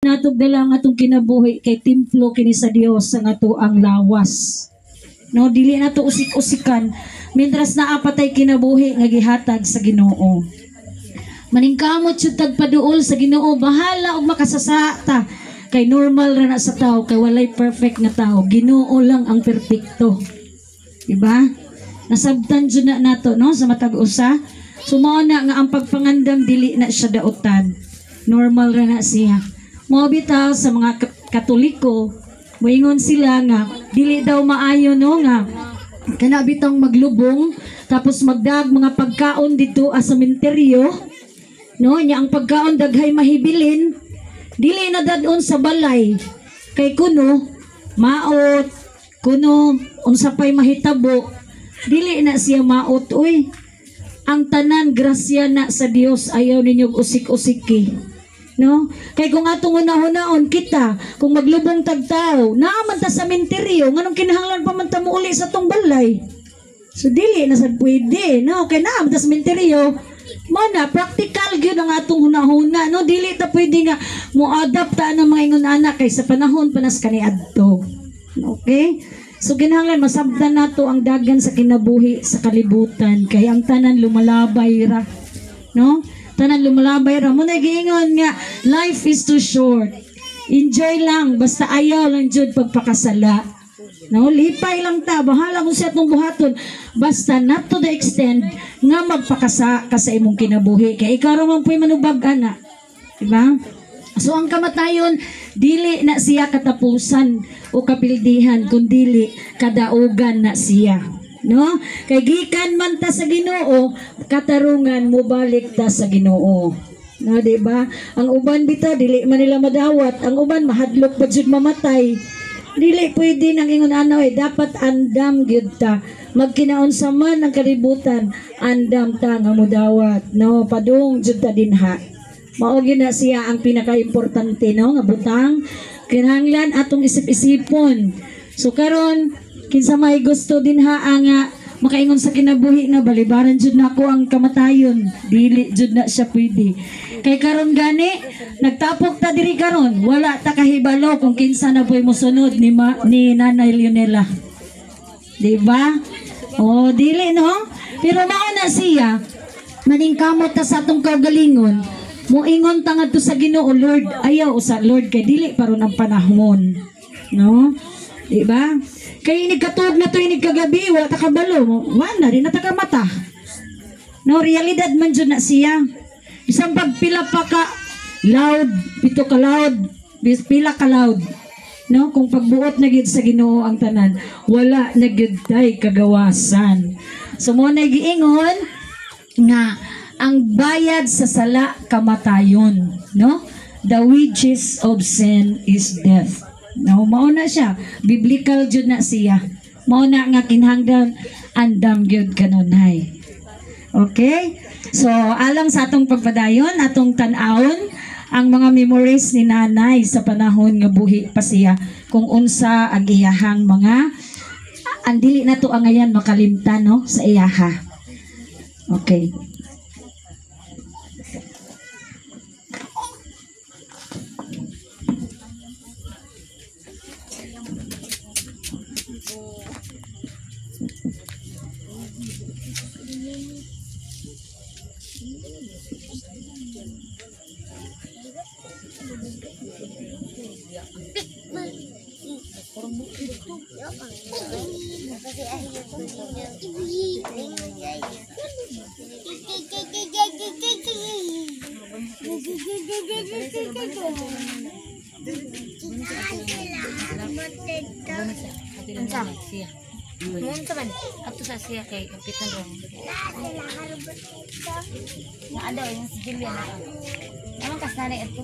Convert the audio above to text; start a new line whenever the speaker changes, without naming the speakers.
Natog dala nga atong kinabuhi kay templo kini sa Dios sa ato ang lawas. No, dili nato usik-usikan mientras naapatay kinabuhi nga gihatag sa Ginoo. Maningkamot jud tagpaduol sa Ginoo, bahala og makasasata kay normal ra na sa tao kay walay perfect nga tao. Ginoo lang ang perpekto. Diba? Nasabtan jud na nato no sa matag usa. Sumao na nga ang pagpangandam dili na siya daotan. Normal ra na siya. Mo bitaw sa mga Katoliko, moingon sila nga dili daw maayo no nga kana bitong maglubong tapos magdag mga pagkaon dito sa sementeryo no nya ang pagkaon daghay mahibilin dili na dadon sa balay kay kuno maot kuno unsa pay mahitabo dili na siya maot uy ang tanan grasya na sa Dios ayaw ninyo usik-usiki no kay kung atong una-hunaon kita kung maglubong tagtao naaman ta sa sementeryo nganong kinahanglan pa man ta muuli sa tong balay so dili na sad pwede no kay naaman ta sa sementeryo mo na practical gyud ang atong hunahuna no dili ta pwede nga mo-adapt ta ang mga ingon anak kay sa panahon panas kaniadto okay so kinahanglan masabtan nato ang dagan sa kinabuhi sa kalibutan kay ang tanan lumalabay ra no tanan lumalabay ra mo nagiingon nga life is too short enjoy lang basta ayaw lang jud pagpakasala no lipay lang ta bahala kung sa atong buhaton basta not to the extent nga magpakasa ka sa imong kinabuhi kay ikaw ra man puy manubag ana diba so ang kamatayon dili na siya katapusan o kapildihan kundi kadaugan na siya no kay gikan man ta sa Ginoo katarungan mo balik ta sa Ginoo no di ba ang uban bitaw dili man nila madawat ang uban mahadlok pa jud mamatay dili pwede nang ingon ano dapat andam gyud ta magkinaunsa man ang kalibutan andam ta nga modawat no padung jud ta dinha mao gyud na siya ang pinakaimportante no nga butang kinahanglan atong isip-isipon so karon kinsa may gusto din nga makaingon sa kinabuhi nga balibaran jud nako ang kamatayon dili jud na siya pwede kay karon gani nagtapok ta diri karon wala ta kahibalo kung kinsa na puy mosunod ni Nanay Leonela di ba oh dili no pero mao na siya maningkamot ta sa atong kaugalingon moingon ta ngadto sa Ginoo Lord ayaw sa Lord kay dili paron ang panahon no di ba kay nigkatuog na to inig kagabi wala ta kabalo wala rin na ta kamata no realidad man jud na siya isang pagpila pa ka loud pito ka loud pila ka loud no kung pagbuot na gid sa Ginoo ang tanan wala na gid tay kagawasan so mo na giingon nga ang bayad sa sala kamatayon no the wages of sin is death. No, mao na siya. Biblical jud na siya. Mao na nga kinahanglan andam gyud kanunay. Okay? So, alang sa atong pagpadayon, atong tan-awon ang mga memories ni Nanay sa panahon nga buhi pa siya kung unsa ang iyahang mga andili na to ang ngayon makalimtan no sa iyaha. Okay.
Noon teman, atau saya kayak kapitan dong. Yang ada yang sejumlah. Emang kas naik itu.